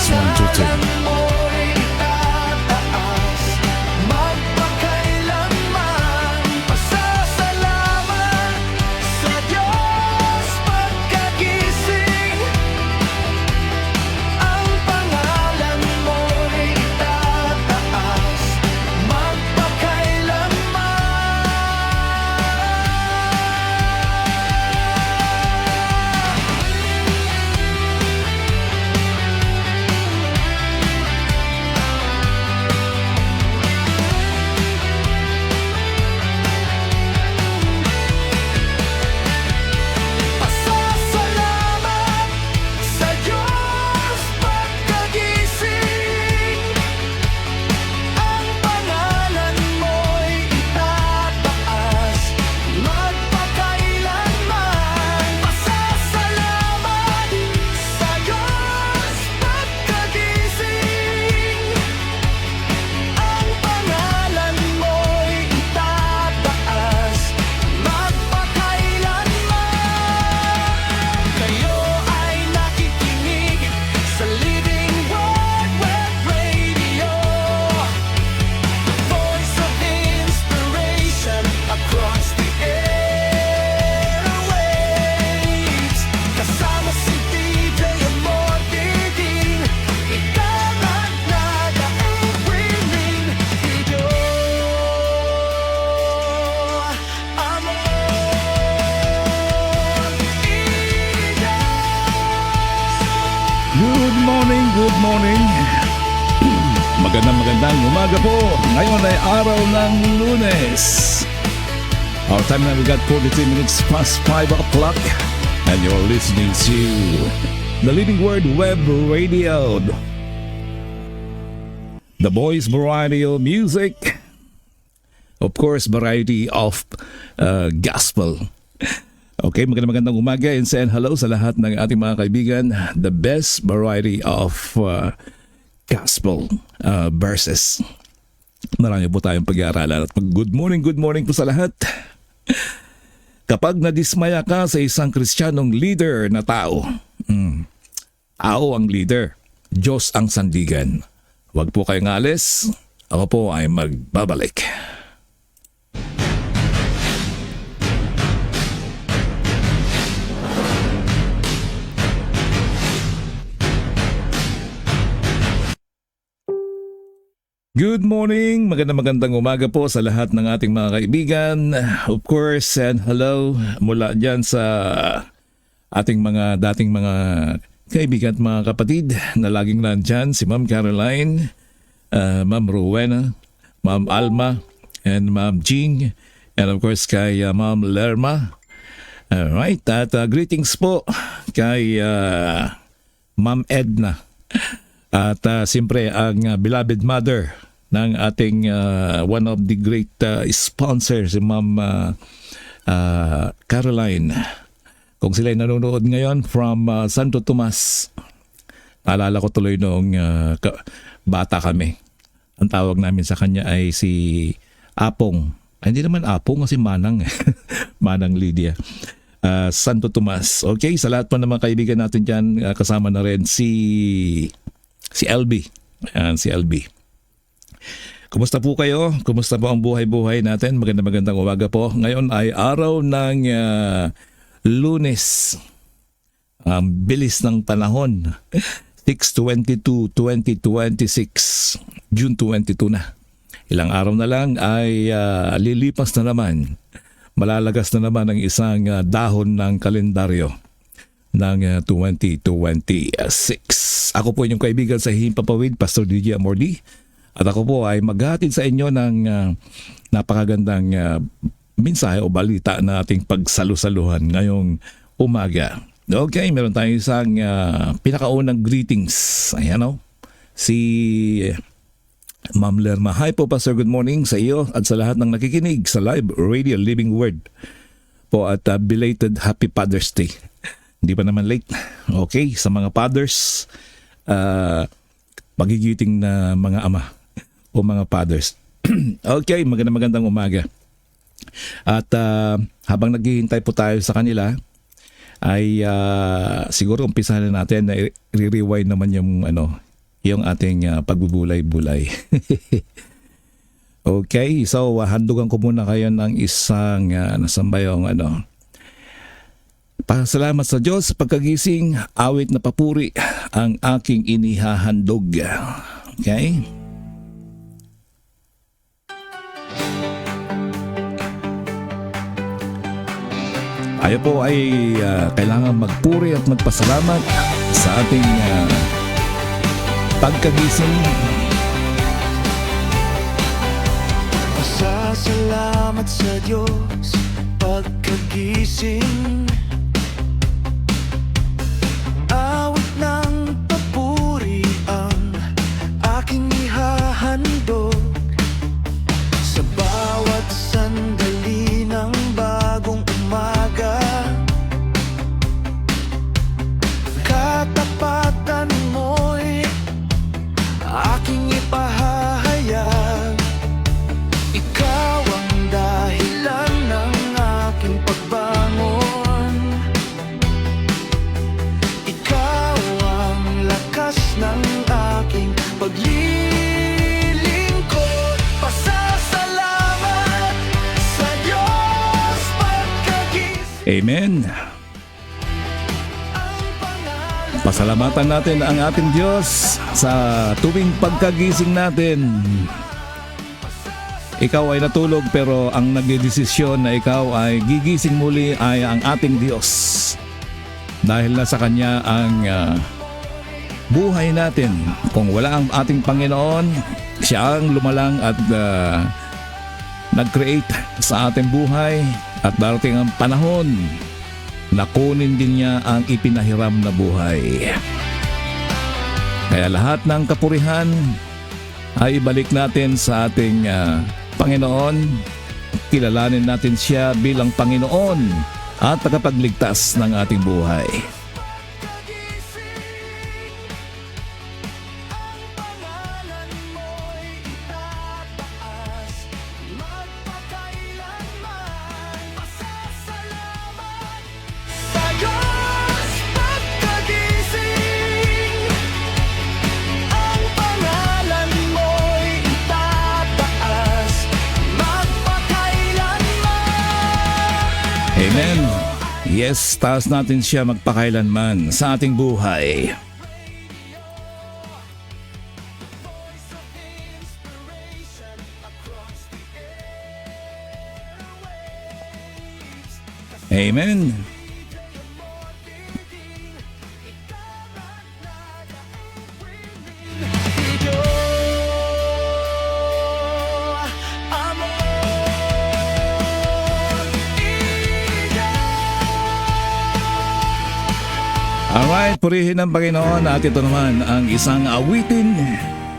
Test 1, 2, 3. Good morning. Magandang umaga po. Ngayon ay araw ng Lunes. Our time now, we got 43 minutes past 5 o'clock. And you're listening to The Living Word Web Radio. The Boys Variety of Music. Of course, variety of gospel. Okay, magandang umaga and say hello sa lahat ng ating mga kaibigan. The best variety of gospel verses. Marami po tayong pag-aaralan at good morning po sa lahat. Kapag nadismaya ka sa isang Kristiyanong leader na tao, tao ang leader, Diyos ang sandigan. Huwag po kayong alis, ako po ay magbabalik. Good morning, magandang umaga po sa lahat ng ating mga kaibigan. Of course, and hello mula dyan sa ating mga dating mga kaibigan at mga kapatid na laging nandyan. Si Ma'am Caroline, Ma'am Rowena, Ma'am Alma, and Ma'am Jing, and of course kay Ma'am Lerma. Alright, at greetings po kay Ma'am Edna. At siyempre ang beloved mother ng ating one of the great sponsors, si Ma'am Caroline. Kung sila'y nanonood ngayon from Santo Tomas, naalala ko tuloy noong bata kami. Ang tawag namin sa kanya ay si Apong. Ay, hindi naman Apong kasi Manang. Manang Lydia. Santo Tomas. Okay, sa lahat pa ng mga kaibigan natin dyan, kasama na rin si LB. Ayan, si LB. Kumusta po kayo? Kumusta po ang buhay-buhay natin? Magandang umaga po. Ngayon ay araw ng Lunes. Bilis ng panahon. 6/22/2026. June 22 na. Ilang araw na lang ay lilipas na naman. Malalagas na naman ang isang dahon ng kalendaryo ng 2026. Ako po inyong kaibigan sa Himpapawid, Pastor DJ Amordi. At ako po ay maghahatid sa inyo ng napakagandang mensahe o balita na ating pagsalusaluhan ngayong umaga. Okay, meron tayong isang pinakaunang greetings. Ayan o, si Ma'am Lerma. Hi po Pastor, good morning sa iyo at sa lahat ng nakikinig sa live radio Living Word po at belated Happy Father's Day. Hindi pa naman late. Okay, sa mga fathers, magigiting na mga ama o mga fathers. Okay, magandang umaga. At habang naghihintay po tayo sa kanila, ay siguro umpisahan na natin na i-rewind naman yung yung ating pagbubulay-bulay. Okay, so handugan ko muna kayo ng isang nasan ba yung pasalamat sa Diyos sa pagkagising, awit na papuri ang aking inihahandog. Okay? Tayo po ay kailangan magpuri at magpasalamat sa ating pagkagising. Pasasalamat sa Diyos pagkagising. Awit ng papuri ang aking ihahandog sa bawat sandali ng bagong umaga. Katapatan mo'y aking ipahahayag. Ikaw ang dahilan ng aking pagbangon. Ikaw ang lakas ng aking paglilingkod. Pasasalamat sa Diyos pagkagising. Amen. Pasalamatan natin ang ating Diyos sa tuwing pagkagising natin. Ikaw ay natulog pero ang nagdedesisyon na ikaw ay gigising muli ay ang ating Diyos. Dahil nasa Kanya ang buhay natin. Kung wala ang ating Panginoon, Siya ang lumalang at nag-create sa ating buhay. At darating ang panahon na kunin din niya ang ipinahiram na buhay. Kaya lahat ng kapurihan ay ibalik natin sa ating Panginoon. Kilalanin natin siya bilang Panginoon at tagapagligtas ng ating buhay. Amen. Yes, taas natin siya magpakailanman sa ating buhay. Amen. Alright, purihin ng Panginoon at ito naman ang isang awitin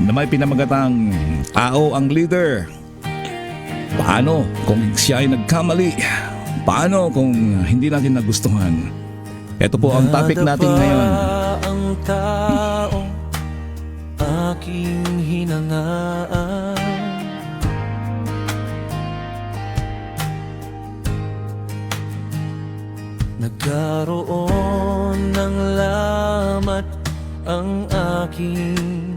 na may pinamagatang tao ang leader. Paano kung siya ay nagkamali? Paano kung hindi natin nagustuhan? Ito po ang topic natin ngayon. Ang taong aking hinangaan, nagkaroon ng lamat ang aking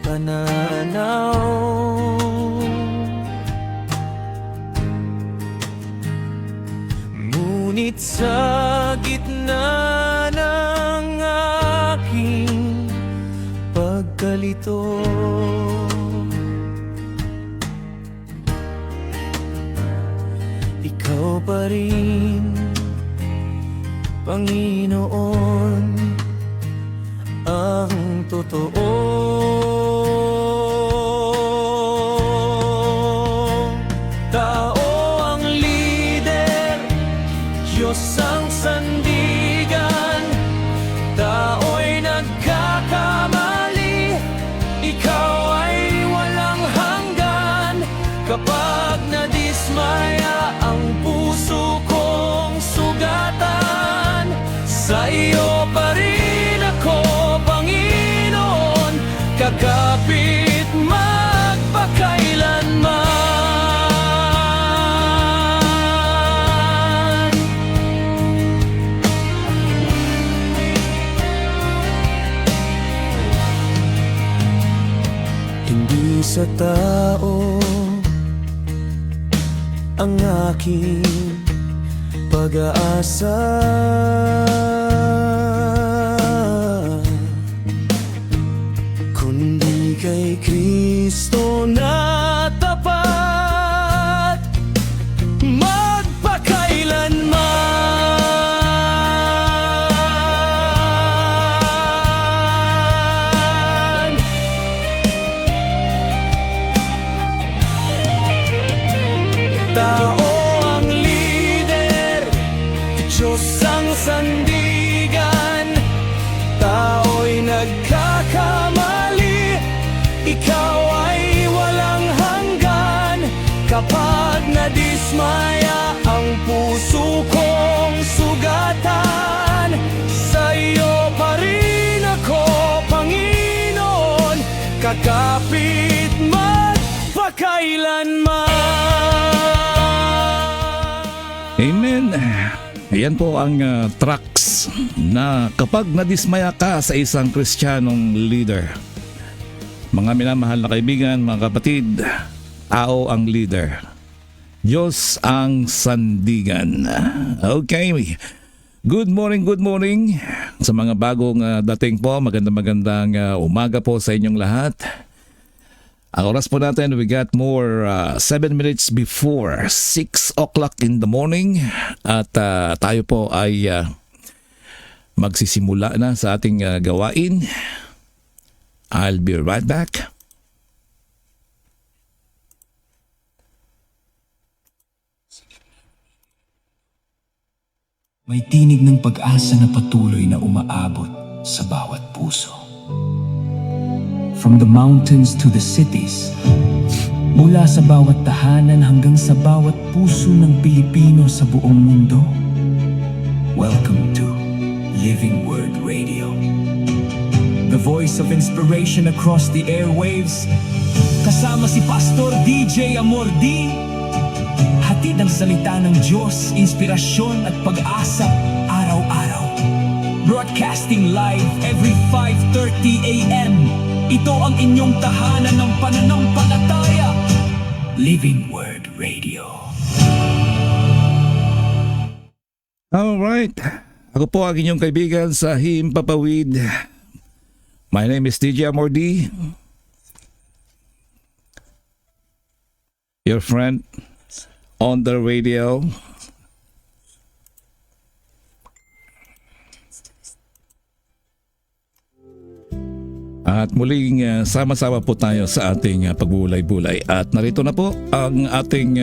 pananaw. Ngunit sa gitna ng aking pagkalito, ikaw pa rin, Panginoon, ang totoo. Tao ang lider, Diyos ang sandigan. Tao'y nagkakamali, ikaw ay walang hanggan. Kapag nadismaya ang puso kong sugatan, sa iyo pa rin ako, Panginoon, kakapit magpakailanman. sa tao ang aking pag-aasa. Kundi kay Kristo na tapat magpakailanman. Tao ang lider, Diyos ang sandigan. Tao'y nagkakamali, ikaw ay walang hanggan. Kapag nadismaya ang puso kong sugatan, sa iyo pa rin ako, Panginoon, kakapit magpakailanman. Amen. Ayan po ang tracks na kapag nadismaya ka sa isang Kristiyanong leader. Mga minamahal na kaibigan, mga kapatid, tao ang leader. Diyos ang sandigan. Okay. Good morning sa mga bagong dating po. Magandang umaga po sa inyong lahat. Ang oras po natin, we got more 7 minutes before 6 o'clock in the morning. At tayo po ay magsisimula na sa ating gawain. I'll be right back. May tinig ng pag-asa na patuloy na umaabot sa bawat puso. From the mountains to the cities, mula sa bawat tahanan hanggang sa bawat puso ng Pilipino sa buong mundo. Welcome to Living Word Radio. The voice of inspiration across the airwaves. Kasama si Pastor DJ Amordi. Hatid ang salita ng Diyos, inspirasyon at pag-asa araw-araw. Broadcasting live every 5:30 a.m. Ito ang inyong tahanan ng pananampalataya. Living Word Radio. Alright. Ako po ang inyong kaibigan sa Himpapawid. My name is DJ Amordi. Your friend on the radio. At muling sama-sama po tayo sa ating pagbulay-bulay. At narito na po ang ating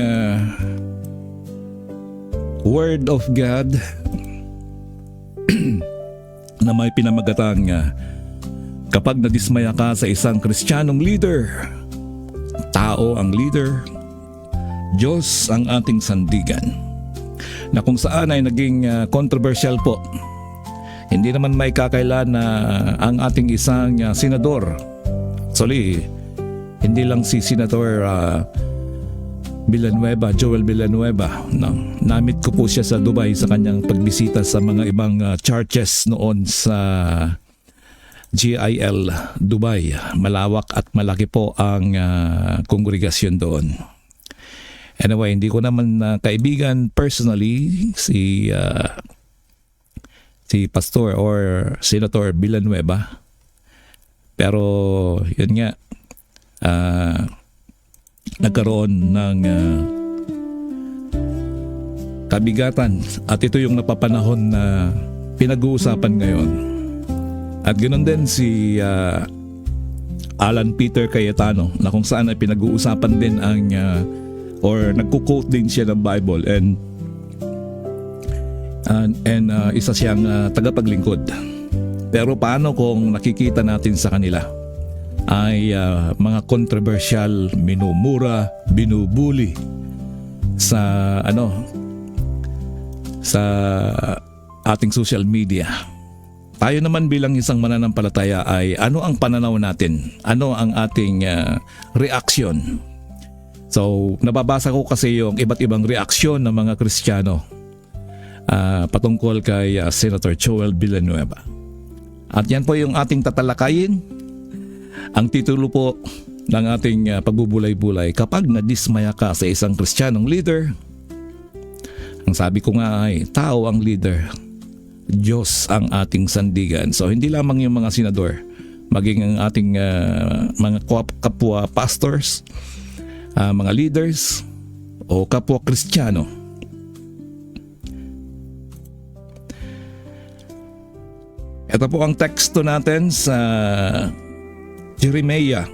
Word of God na may pinamagatang kapag nadismaya ka sa isang Kristiyanong leader, tao ang leader, Diyos ang ating sandigan. Na kung saan ay naging controversial po. Hindi naman may kakailan na ang ating isang senador, actually, hindi lang si Senator Villanueva, Joel Villanueva. No? Namit ko po siya sa Dubai sa kanyang pagbisita sa mga ibang churches noon sa GIL Dubai. Malawak at malaki po ang kongregasyon doon. Anyway, hindi ko naman kaibigan personally si Pastor or Senator Villanueva. Pero yun nga, nagkaroon ng kabigatan at ito yung napapanahon na pinag-uusapan ngayon. At ganoon din si Alan Peter Cayetano na kung saan ay pinag-uusapan din ang or nagko-quote din siya ng Bible and isa siyang tagapaglingkod. Pero paano kung nakikita natin sa kanila ay mga controversial, minumura, binubuli sa sa ating social media. Tayo naman bilang isang mananampalataya ay ano ang pananaw natin? Ano ang ating reaksyon? So, nababasa ko kasi yung iba't ibang reaksyon ng mga Kristiyano patungkol kay Senator Joel Villanueva. At yan po yung ating tatalakayin. Ang titulo po ng ating pagbubulay-bulay, kapag nadismaya ka sa isang Kristiyanong leader, ang sabi ko nga ay tao ang leader, Diyos ang ating sandigan. So hindi lamang yung mga senador, maging ang ating mga kapwa pastors, mga leaders o kapwa Kristiyano. Ito po ang teksto natin sa Jeremiah.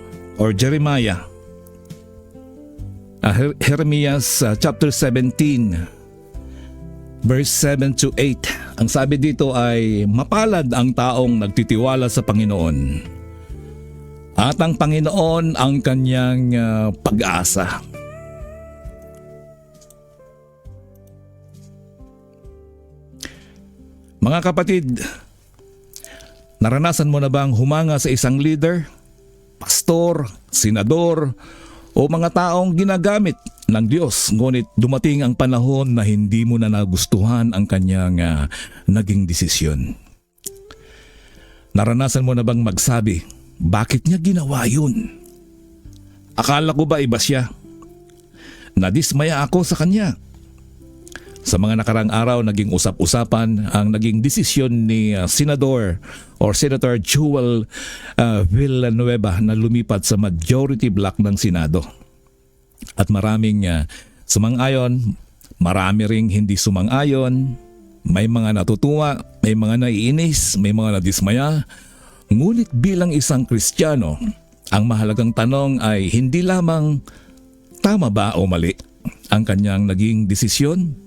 Jeremias chapter 17 verse 7 to 8. Ang sabi dito ay, mapalad ang taong nagtitiwala sa Panginoon at ang Panginoon ang kanyang pag-asa. Mga kapatid, naranasan mo na bang humanga sa isang leader, pastor, senador, o mga taong ginagamit ng Diyos, ngunit dumating ang panahon na hindi mo na nagustuhan ang kanyang naging desisyon? Naranasan mo na bang magsabi, bakit niya ginawa yun? Akala ko ba iba siya? Nadismaya ako sa kanya. Sa mga nakarang araw, naging usap-usapan ang naging desisyon ni Senator Joel Villanueva na lumipat sa majority block ng Senado. At maraming sumang-ayon, marami ring hindi sumang-ayon, may mga natutuwa, may mga naiinis, may mga nadismaya. Ngunit bilang isang Kristiyano, ang mahalagang tanong ay hindi lamang tama ba o mali ang kanyang naging desisyon.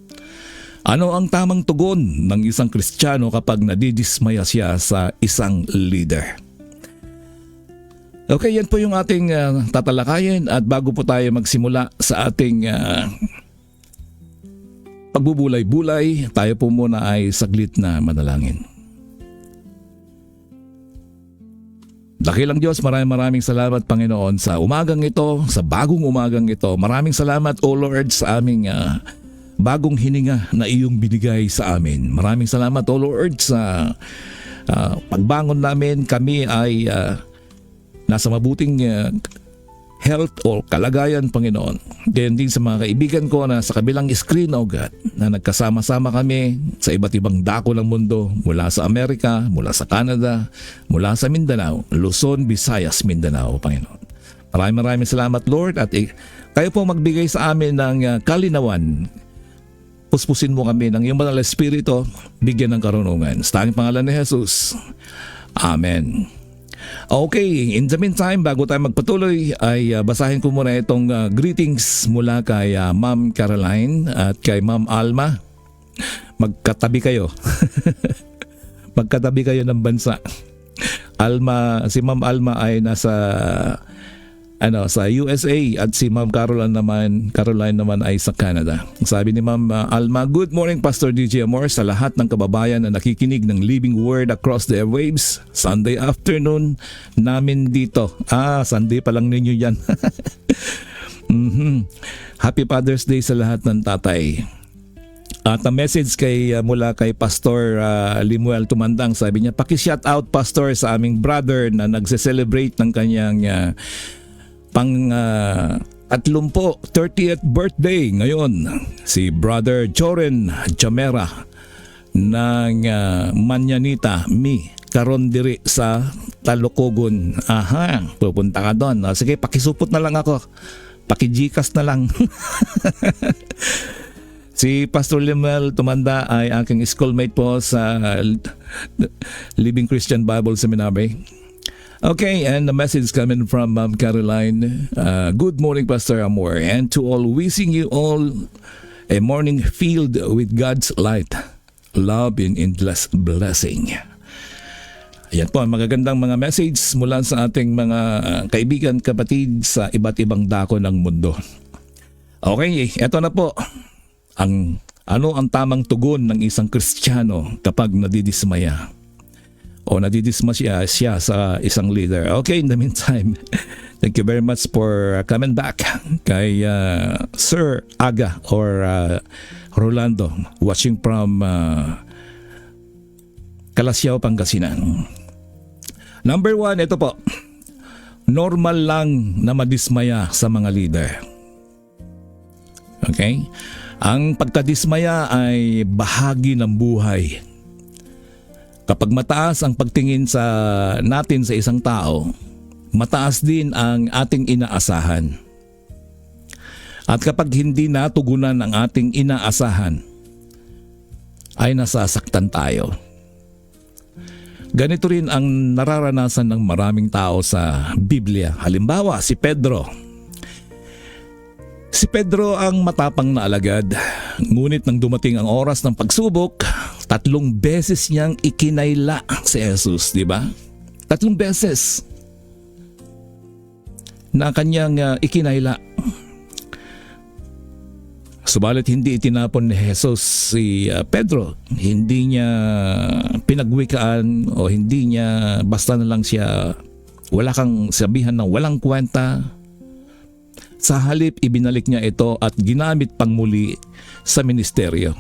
Ano ang tamang tugon ng isang Kristiyano kapag nadidismaya siya sa isang leader? Okay, yan po yung ating tatalakayin, at bago po tayo magsimula sa ating pagbubulay-bulay, tayo po muna ay saglit na manalangin. Dakilang Diyos, maraming salamat Panginoon sa umagang ito, sa bagong umagang ito. Maraming salamat O Lord sa aming bagong hininga na iyong binigay sa amin. Maraming salamat O Lord sa pagbangon namin. Kami ay nasa mabuting health o kalagayan, Panginoon. Ganyan din sa mga kaibigan ko na sa kabilang screen, O God, na nagkasama-sama kami sa iba't ibang dako ng mundo, mula sa Amerika, mula sa Canada, mula sa Mindanao, Luzon, Visayas, Mindanao, Panginoon. Maraming salamat Lord, at kayo po magbigay sa amin ng kalinawan. Puspusin mo kami ng iyong banal na Espiritu, bigyan ng karunungan. Sa tanging pangalan ni Jesus. Amen. Okay, in the meantime, bago tayo magpatuloy, ay basahin ko muna itong greetings mula kay Ma'am Caroline at kay Ma'am Alma. Magkatabi kayo. Magkatabi kayo ng bansa. Si Ma'am Alma ay nasa sa USA, at si Ma'am Caroline naman ay sa Canada. Sabi ni Ma'am Alma, good morning Pastor DJ Amor, sa lahat ng kababayan na nakikinig ng Living Word across the airwaves. Sunday afternoon namin dito. Sunday pa lang ninyo yan. Happy Father's Day sa lahat ng tatay. At ang message mula kay Pastor Limuel Tumandang, sabi niya, paki-shout out Pastor sa aming brother na nagse-celebrate ng kanyang 30th birthday ngayon, si Brother Joren Jamera ng Manyanita karon diri sa Talukogon. Pupunta ka doon. Sige, pakisupot na lang ako, paki-Gcash na lang. Si Pastor Limuel Tumanda ay aking schoolmate po sa Living Christian Bible Seminary. Okay, and the message coming from Ma'am Caroline. Good morning, Pastor Amor, and to all, wishing you all a morning filled with God's light, love, and endless blessing. Ayan po ang magagandang mga message mula sa ating mga kaibigan, kapatid sa iba't ibang dako ng mundo. Okay, eto na po ang tamang tugon ng isang Kristiyano kapag nadidismaya o nadidismaya siya sa isang leader. Okay, in the meantime, thank you very much for coming back kay Sir Aga or Rolando, watching from Calasiao, Pangasinan. Number 1, ito po. normal lang na madismaya sa mga leader. Okay? Ang pagkadismaya ay bahagi ng buhay. Kapag mataas ang pagtingin natin sa isang tao, mataas din ang ating inaasahan. At kapag hindi natugunan ang ating inaasahan, ay nasasaktan tayo. Ganito rin ang nararanasan ng maraming tao sa Biblia. Halimbawa, si Pedro. Si Pedro ang matapang na alagad. Ngunit nang dumating ang oras ng pagsubok, 3 beses niyang ikinayla si Jesus, di ba? 3 beses na kanyang ikinayla. Subalit hindi itinapon ni Jesus si Pedro. Hindi niya pinagwikaan o hindi niya basta na lang siya, wala kang sabihan ng walang kwenta. Sa halip, ibinalik niya ito at ginamit pang muli sa ministeryo.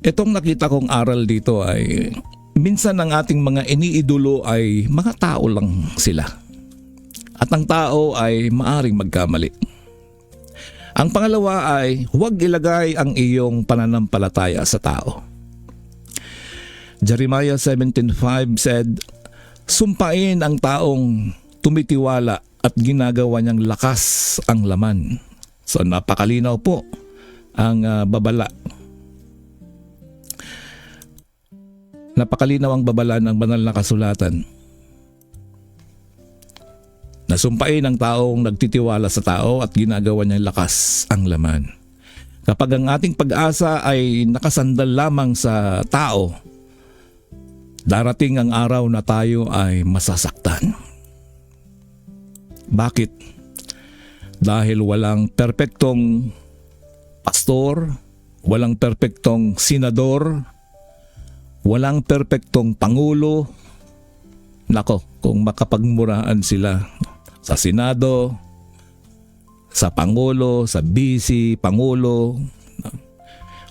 Itong nakita kong aral dito ay minsan ang ating mga iniidolo ay mga tao lang sila. At ang tao ay maaring magkamali. Ang pangalawa ay huwag ilagay ang iyong pananampalataya sa tao. Jeremiah 17:5 said, "Sumpain ang taong tumitiwala at ginagawa niyang lakas ang laman." So napakalinaw po ang babala. Napakalinaw ang babala ng banal na kasulatan. Nasumpain ang taong nagtitiwala sa tao at ginagawa niyang lakas ang laman. Kapag ang ating pag-asa ay nakasandal lamang sa tao, darating ang araw na tayo ay masasaktan. Bakit? Dahil walang perpektong pastor, walang perpektong senador, walang perpektong pangulo. Nako, kung makapagmurahan sila sa Senado, sa Pangulo, sa BC, Pangulo.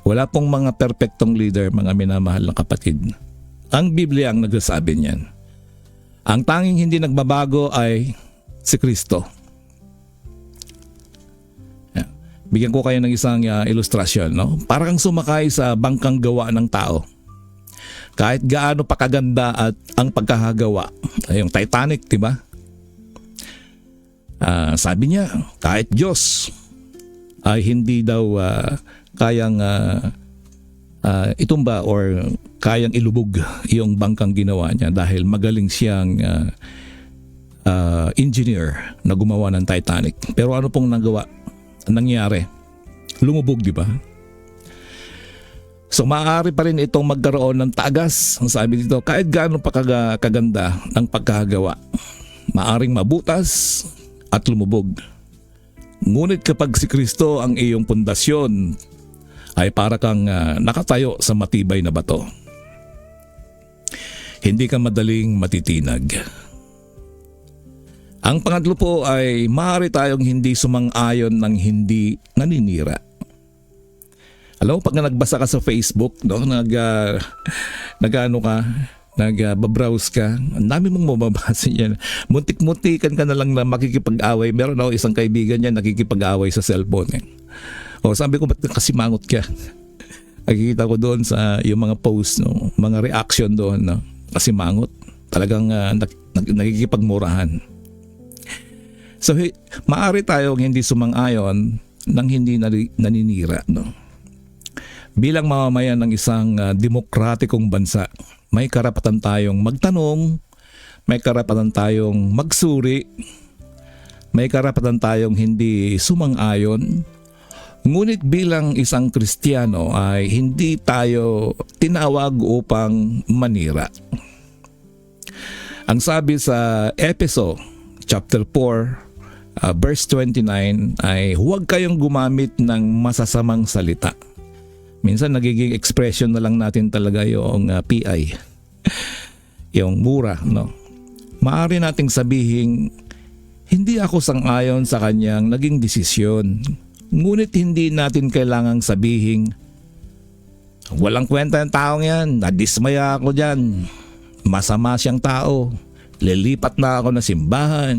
Wala pong mga perpektong leader, mga minamahal na kapatid. Ang Biblia ang nagsasabi niyan. Ang tanging hindi nagbabago ay si Kristo. Bigyan ko kayo ng isang ilustrasyon. No? Parang sumakay sa bangkang gawa ng tao. Kahit gaano pa kaganda at ang pagkakagawa. Yung Titanic, di ba? Sabi niya, kahit Diyos ay hindi daw kayang itumba or kayang ilubog yung bangkang ginawa niya dahil magaling siyang engineer na gumawa ng Titanic. Pero ano pong nangyari? Lumubog, di ba? So maaari pa rin itong magkaroon ng tagas. Ang sabi dito, kahit gaano pa kaganda ng pagkakagawa, maaring mabutas at lumubog. Ngunit kapag si Kristo ang iyong pundasyon, ay para kang nakatayo sa matibay na bato. Hindi ka madaling matitinag. Ang pangatlo po ay maaari tayong hindi sumang-ayon ng hindi naninira. Alam mo, pag nagbasa ka sa Facebook, no, nag-browse ka, ang dami mong mababasa yan. Muntik-muntikan ka na lang na makikipag-away. Meron ako isang kaibigan niya nakikipag-away sa cellphone. O sabi ko, ba't kasimangot ka? Nakikita ko doon sa yung mga post, no, mga reaction doon, no, kasimangot. Talagang nakikipagmurahan. So, maaari tayong hindi sumang-ayon ng hindi naninira, no. Bilang mamamayan ng isang demokratikong bansa, may karapatan tayong magtanong, may karapatan tayong magsuri, may karapatan tayong hindi sumang-ayon. Ngunit bilang isang Kristiyano ay hindi tayo tinawag upang manira. Ang sabi sa Efeso chapter 4 verse 29 ay huwag kayong gumamit ng masasamang salita. Minsan nagiging expression na lang natin talaga yung PI, yung mura, no? Maaari nating sabihin, hindi ako sang-ayon sa kanyang naging desisyon. Ngunit hindi natin kailangang sabihin, walang kwenta yung taong yan, nadismaya ako dyan, masama siyang tao, lilipat na ako ng simbahan.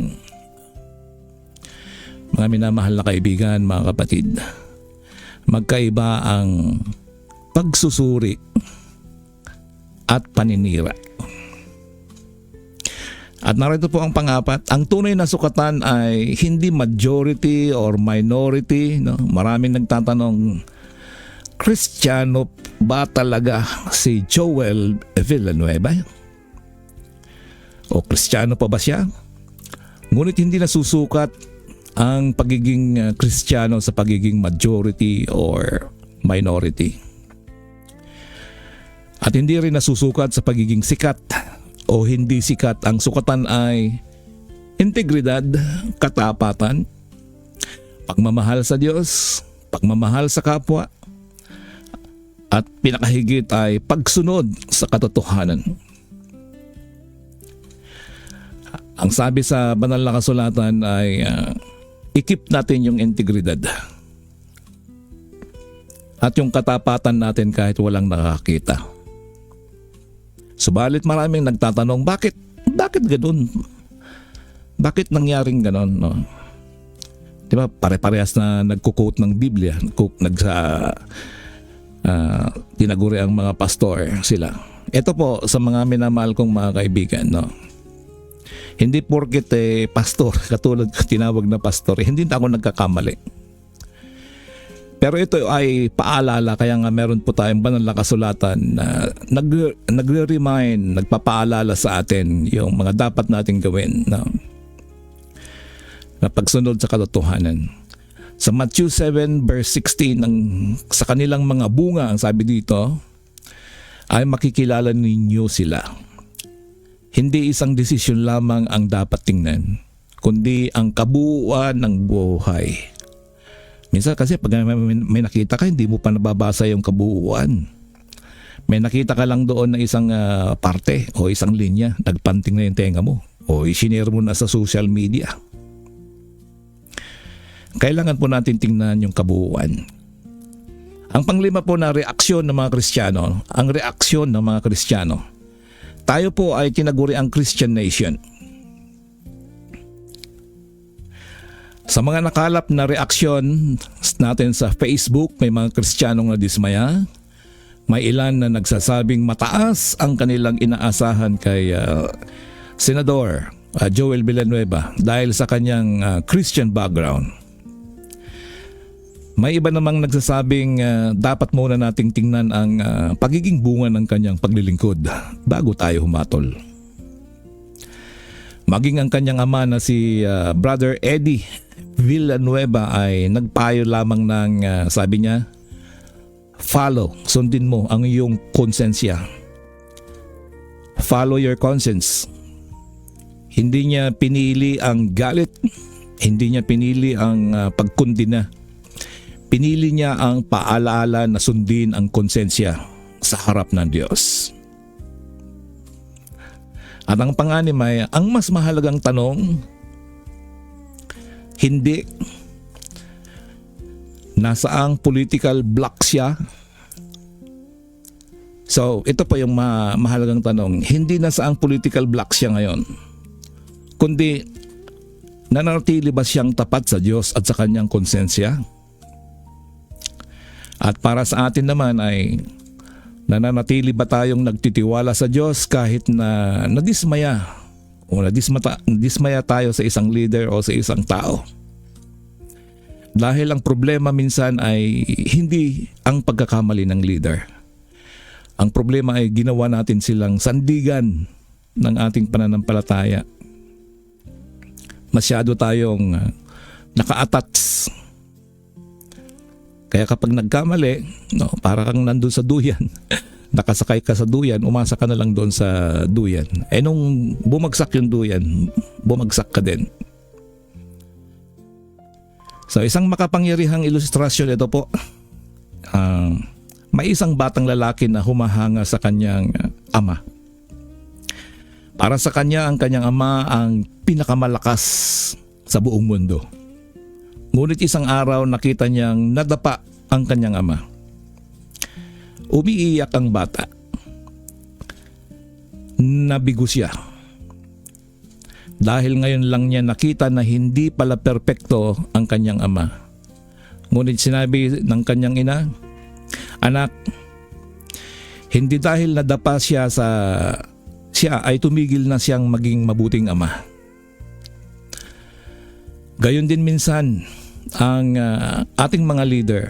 Mga minamahal na kaibigan, mga kapatid, magkaiba ang pagsusuri at paninira. At narito po ang pang-apat, ang tunay na sukatan ay hindi majority or minority. No? Maraming nagtatanong, Kristiyano ba talaga si Joel Villanueva? O Kristiyano pa ba siya? Ngunit hindi nasusukat ang pagiging Kristiyano sa pagiging majority or minority. At hindi rin nasusukat sa pagiging sikat o hindi sikat. Ang sukatan ay integridad, katapatan, pagmamahal sa Diyos, pagmamahal sa kapwa, at pinakahigit ay pagsunod sa katotohanan. Ang sabi sa banal na kasulatan ay i-keep natin yung integridad at yung katapatan natin kahit walang nakakita. Subalit maraming nagtatanong, bakit ganoon? Bakit nangyaring ganoon? No? Di ba pare-parehas na nagko-quote ng Biblia, tinaguri ang mga pastor sila. Ito po sa mga minamahal kong mga kaibigan, no? Hindi porket pastor, katulad tinawag na pastor, hindi na ako nagkakamali. Pero ito ay paalala, kaya nga meron po tayong banal na kasulatan na nagre-remind, nagpapaalala sa atin yung mga dapat nating gawin na pagsunod sa katotohanan. Sa Matthew 7 verse 16, sa kanilang mga bunga, ang sabi dito, ay makikilala ninyo sila. Hindi isang desisyon lamang ang dapat tingnan, kundi ang kabuuan ng buhay. Minsan kasi pag may nakita ka, hindi mo pa nababasa yung kabuuan. May nakita ka lang doon na isang parte o isang linya, nagpanting na yung tenga mo o isinare mo na sa social media. Kailangan po natin tingnan yung kabuuan. Ang panglima po na reaksyon ng mga Kristiyano, ang reaksyon ng mga Kristiyano. Tayo po ay tinaguri ang Christian nation. Sa mga nakalap na reaksyon natin sa Facebook, may mga Kristiyanong nadismaya. May ilan na nagsasabing mataas ang kanilang inaasahan kay Senador Joel Villanueva dahil sa kanyang Christian background. May iba namang nagsasabing dapat muna nating tingnan ang pagiging bunga ng kanyang paglilingkod bago tayo humatol. Maging ang kanyang ama na si Brother Eddie Villanueva ay nagpayo lamang ng sabi niya, sundin mo ang iyong konsensya. Follow your conscience. Hindi niya pinili ang galit, hindi niya pinili ang pagkundina. Pinili niya ang paalaala na sundin ang konsensya sa harap ng Diyos. At ang pang-anim ay, ang mas mahalagang tanong, hindi nasaang political block siya. So ito pa yung mahalagang tanong, hindi nasaang political block siya ngayon, kundi nananatili ba siyang tapat sa Diyos at sa kanyang konsensya? At para sa atin naman ay, nananatili ba tayong nagtitiwala sa Diyos kahit na nadismaya o nadismaya tayo sa isang leader o sa isang tao? Dahil ang problema minsan ay hindi ang pagkakamali ng leader. Ang problema ay ginawa natin silang sandigan ng ating pananampalataya. Masyado tayong naka-attach. Kaya kapag nagkamali, no, para kang nandun sa duyan, nakasakay ka sa duyan, umasa ka na lang doon sa duyan. Eh nung bumagsak yung duyan, bumagsak ka din. So isang makapangyarihang ilustrasyon ito po. May isang batang lalaki na humahanga sa kanyang ama. Para sa kanya, ang kanyang ama ang pinakamalakas sa buong mundo. Ngunit isang araw nakita niyang nadapa ang kanyang ama. Umiiyak ang bata. Nabigo siya. Dahil ngayon lang niya nakita na hindi pala perpekto ang kanyang ama. Ngunit sinabi ng kanyang ina, "Anak, hindi dahil nadapa siya ay tumigil na siyang maging mabuting ama." Gayon din minsan ang ating mga leader.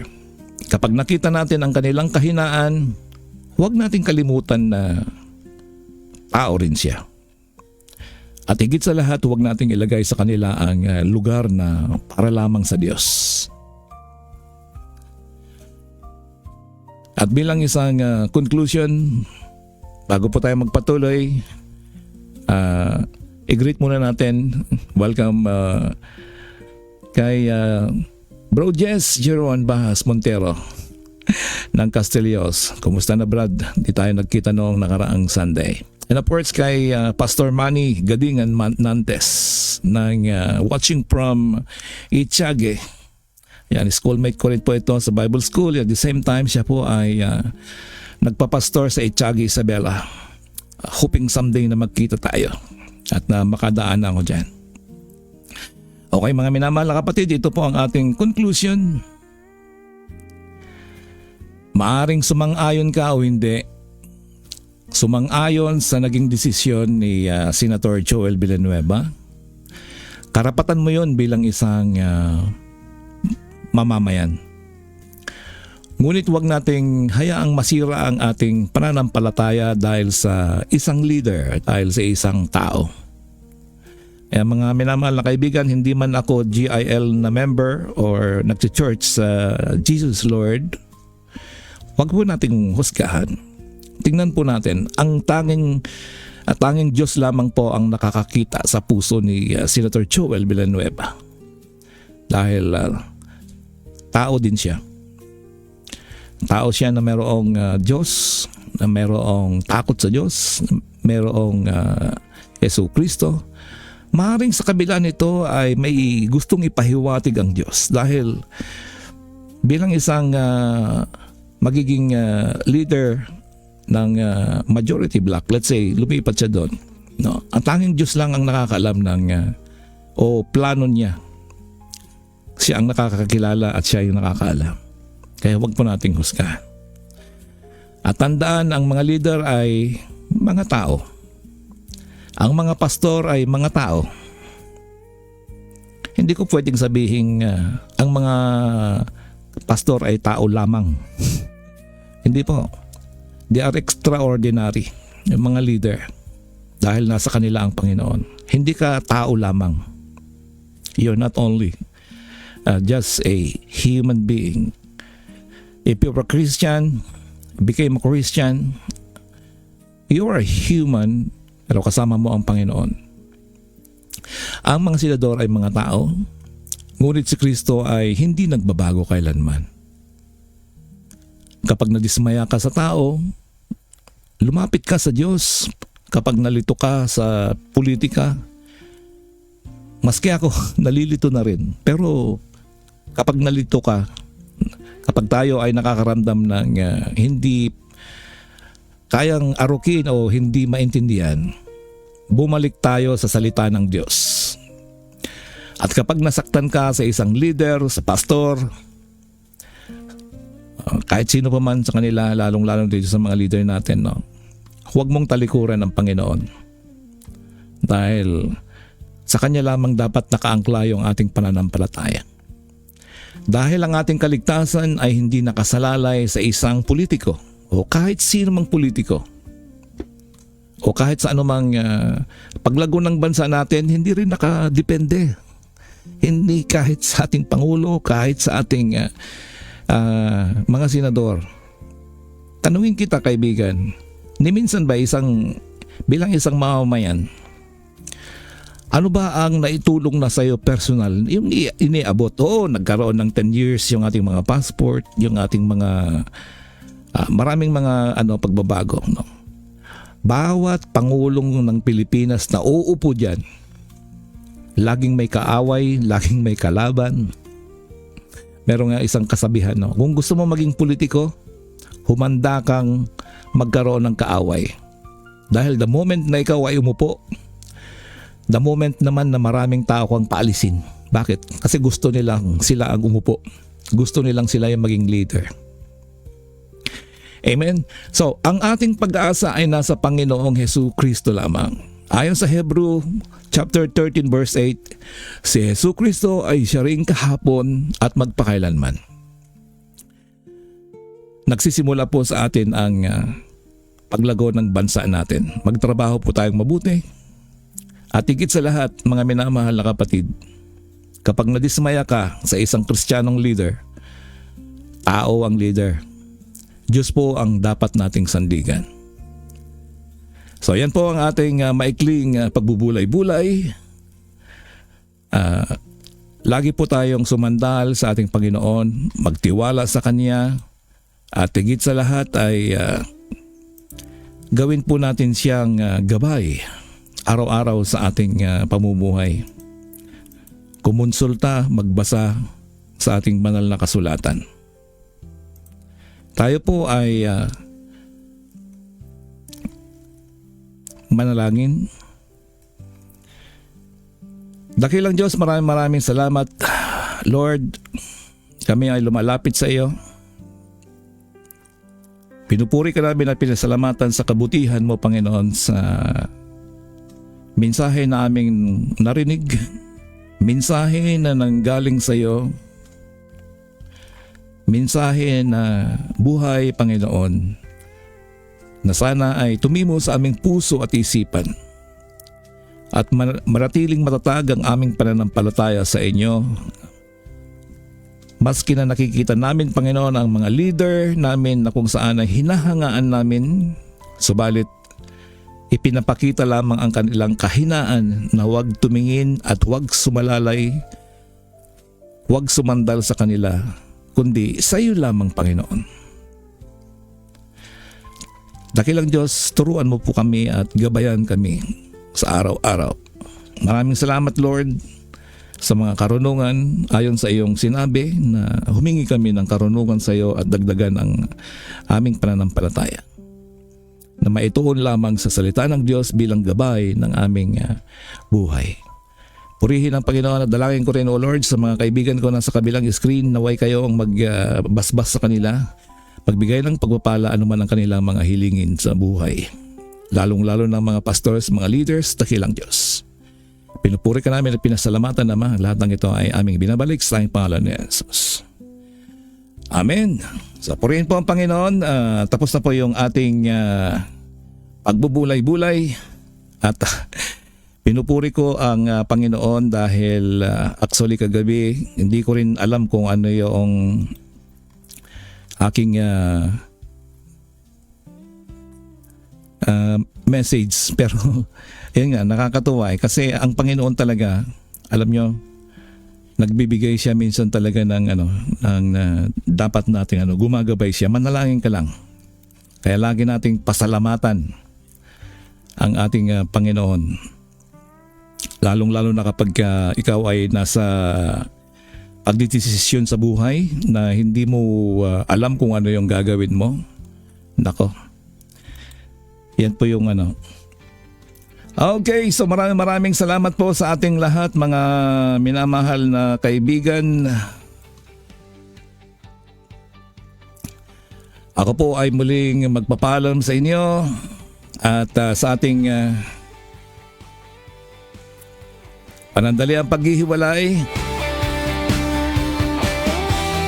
Kapag nakita natin ang kanilang kahinaan, huwag nating kalimutan na tao rin siya. At higit sa lahat, huwag nating ilagay sa kanila ang lugar na para lamang sa Diyos. At bilang isang conclusion, bago po tayo magpatuloy, i-greet muna natin. Welcome kay Bro Jess Jeron Bahas Montero ng Castillos. Kumusta na, Brad? Di tayo nagkita noong nakaraang Sunday. And of course kay Pastor Manny Gadingan Nantes ng watching from Itchage. Yan, schoolmate ko rin po ito sa Bible School. At the same time, siya po ay nagpapastor sa Itchage, Isabela. Hoping someday na magkita tayo at na makadaan ako dyan. Okay mga minamahal na kapatid, ito po ang ating conclusion. Maaring sumang-ayon ka o hindi, sumang-ayon sa naging desisyon ni Senator Joel Villanueva. Karapatan mo yon bilang isang mamamayan. Ngunit huwag nating hayaang masira ang ating pananampalataya dahil sa isang leader, dahil sa isang tao. Kaya mga minamahal na kaibigan, hindi man ako GIL na member or nagsi-church sa Jesus Lord, huwag po nating husgahan. Tingnan po natin, ang tanging Diyos lamang po ang nakakakita sa puso ni Senator Joel Villanueva. Dahil tao din siya. Tao siya na mayroong Diyos, na mayroong takot sa Diyos, mayroong Yesu Kristo. Maaaring sa kabila nito ay may gustong ipahiwatig ang Diyos dahil bilang isang magiging leader ng majority bloc, let's say lumipat siya doon, no? Ang tanging Diyos lang ang nakakaalam ng plano niya. Siya ang nakakakilala at siya yung nakakaalam. Kaya huwag po nating husgahan. At tandaan, ang mga leader ay mga tao. Ang mga pastor ay mga tao. Hindi ko pwedeng sabihin ang mga pastor ay tao lamang. Hindi po. They are extraordinary, yung mga leader. Dahil nasa kanila ang Panginoon. Hindi ka tao lamang. You're not only just a human being. If you're a Christian, became a Christian, you are a human, pero kasama mo ang Panginoon. Ang mga senador ay mga tao, ngunit si Kristo ay hindi nagbabago kailanman. Kapag nadismaya ka sa tao, lumapit ka sa Diyos. Kapag nalito ka sa politika, maski ako nalilito na rin. Pero kapag nalito ka, kapag tayo ay nakakaramdam ng hindi kayang arukin o hindi maintindihan, bumalik tayo sa salita ng Diyos. At kapag nasaktan ka sa isang leader, sa pastor, kahit sino pa man sa kanila, lalong-lalong dito sa mga leader natin, no, huwag mong talikuran ang Panginoon. Dahil sa Kanya lamang dapat nakaangkla yung ating pananampalataya. Dahil ang ating kaligtasan ay hindi nakasalalay sa isang politiko o kahit sino mang politiko o kahit sa anumang paglago ng bansa natin, hindi rin nakadepende. Hindi kahit sa ating Pangulo, kahit sa ating mga senador. Tanungin kita, kaibigan, ni minsan ba bilang isang mamamayan, ano ba ang naitulong na sa'yo personal? Yung iniabot, nagkaroon ng 10 years yung ating mga passport, yung ating mga maraming mga pagbabago. No? Bawat Pangulong ng Pilipinas na uupo dyan, laging may kaaway, laging may kalaban. Meron nga isang kasabihan, no? Kung gusto mo maging politiko, humanda kang magkaroon ng kaaway. Dahil the moment na ikaw ay umupo, The moment naman na maraming tao kang paalisin. Bakit? Kasi gusto nilang sila ang umupo. Gusto nilang sila yung maging leader. Amen? So, ang ating pag-asa ay nasa Panginoong Hesus Kristo lamang. Ayon sa Hebrew chapter 13 verse 8, si Hesus Kristo ay siya ring kahapon at magpakailanman. Nagsisimula po sa atin ang paglago ng bansa natin. Magtrabaho po tayong mabuti. At higit sa lahat, mga minamahal na kapatid, kapag nadismaya ka sa isang Kristiyanong leader, tao ang leader. Diyos po ang dapat nating sandigan. So yan po ang ating maikling pagbubulay-bulay. Lagi po tayong sumandal sa ating Panginoon, magtiwala sa Kanya, at higit sa lahat ay gawin po natin siyang gabay araw-araw sa ating pamumuhay. Kumonsulta, magbasa sa ating banal na kasulatan. Tayo po ay manalangin. Dakilang Diyos, maraming salamat. Lord, kami ay lumalapit sa iyo. Pinupuri ka namin at pinasalamatan sa kabutihan mo, Panginoon, sa mensahe na aming narinig, mensahe na nanggaling sa iyo, mensahe na buhay, Panginoon, na sana ay tumimo sa aming puso at isipan at maratiling matatag ang aming pananampalataya sa inyo. Maski na nakikita namin, Panginoon, ang mga leader namin na kung saan ay hinahangaan namin, subalit ipinapakita lamang ang kanilang kahinaan na huwag tumingin at huwag sumalalay, huwag sumandal sa kanila, kundi sa iyo lamang, Panginoon. Dakilang Diyos, turuan mo po kami at gabayan kami sa araw-araw. Maraming salamat, Lord, sa mga karunungan ayon sa iyong sinabi na humingi kami ng karunungan sa iyo at dagdagan ang aming pananampalataya na maituon lamang sa salita ng Diyos bilang gabay ng aming buhay. Purihin ang Panginoon at dalangin ko rin, O Lord, sa mga kaibigan ko na sa kabilang screen, naway kayo ang magbasbas sa kanila, magbigay ng pagpapala anuman ang kanilang mga hilingin sa buhay. Lalong-lalo ng mga pastors, mga leaders, dakilang Diyos. Pinupuri ka namin at pinasalamatan naman. Lahat ng ito ay aming binabalik sa tayong pangalan ni Jesus. Amen. So purihin po ang Panginoon. Tapos na po yung ating pagbubulay-bulay. At pinupuri ko ang Panginoon dahil actually kagabi hindi ko rin alam kung ano yung aking message, pero yun nga, nakakatuwa kasi ang Panginoon talaga, alam nyo, nagbibigay siya minsan talaga ng dapat natin gumagabay siya. Manalangin ka lang. Kaya lagi nating pasalamatan ang ating Panginoon. Lalong-lalo na kapag ikaw ay nasa pagdidesisyon sa buhay na hindi mo alam kung ano yung gagawin mo. Nako. Yan po yung Okay, so maraming salamat po sa ating lahat, mga minamahal na kaibigan. Ako po ay muling magpapaalam sa inyo at sa ating panandaliang paghihiwalay.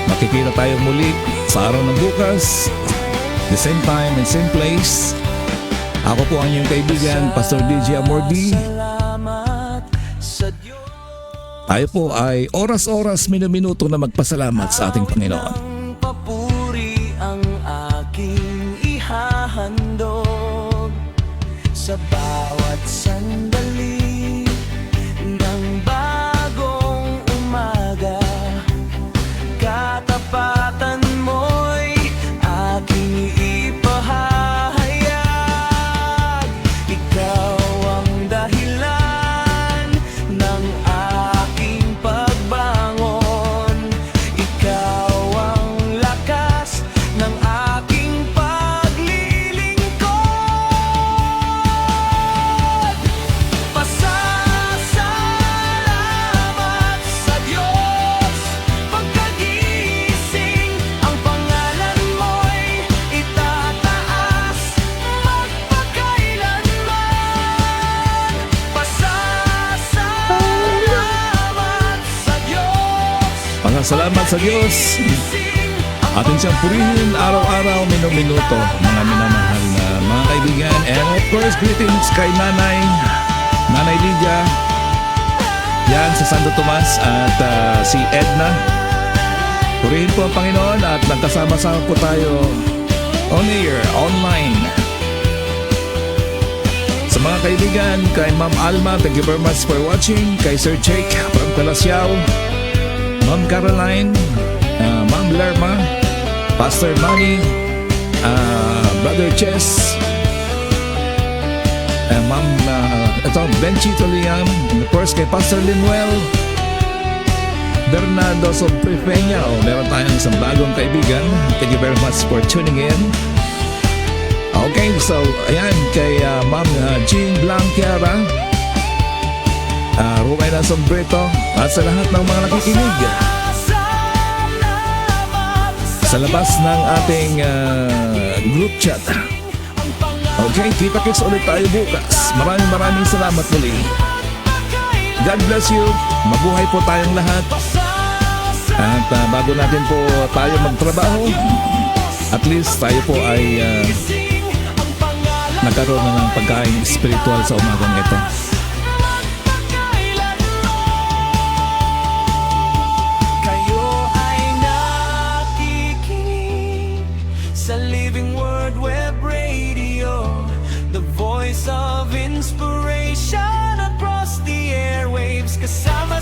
Makikita tayo muli sa araw ng bukas, the same time and same place. Ako po ang inyong kaibigan, Pastor DJ Amordi. Tayo po ay oras-oras, minuto na magpasalamat sa ating Panginoon. Papuri ang aking ihahandog sa bawat sandali ng bagong umaga. Katapatan mo'y aking ipahayag. Ikaw ang dahilan ng aking pagbangon. Ikaw ang lakas ng aking paglilingkod. Pasalamat Pasasalamat sa Diyos. Atin siyang purihin araw-araw, minuto, mga minamahal na mga kaibigan. And of course, greetings kay Nanay Lydia, yan sa Santo Tomas, at si Edna. Purihin po ang Panginoon at nagkasama-sama po tayo on air, online. Sa mga kaibigan, kay Ma'am Alma, thank you very much for watching. Kay Sir Jake from Calasiao, Ma'am Caroline, Ma'am Lerma, Pastor Manny, Brother Chess, Ma'am Benchito Liam, and of course kay Pastor Linuel Bernardo Soprifeña. Meron tayong isang bagong kaibigan. Thank you very much for tuning in. Okay, so ayan, kay Ma'am Jean Blanquera, Rowena Sombrito, at sa lahat ng mga nakikinig sa labas ng ating group chat. Okay, kita-kits ulit tayo bukas. Maraming salamat muli. God bless you. Mabuhay po tayong lahat. At bago natin po tayo magtrabaho, at least tayo po ay nagkaroon na ng pagkain spiritual sa umagang ito. Kayo ay nakikinig sa Living Word Web Radio, the voice of inspiration across the airwaves. Kasama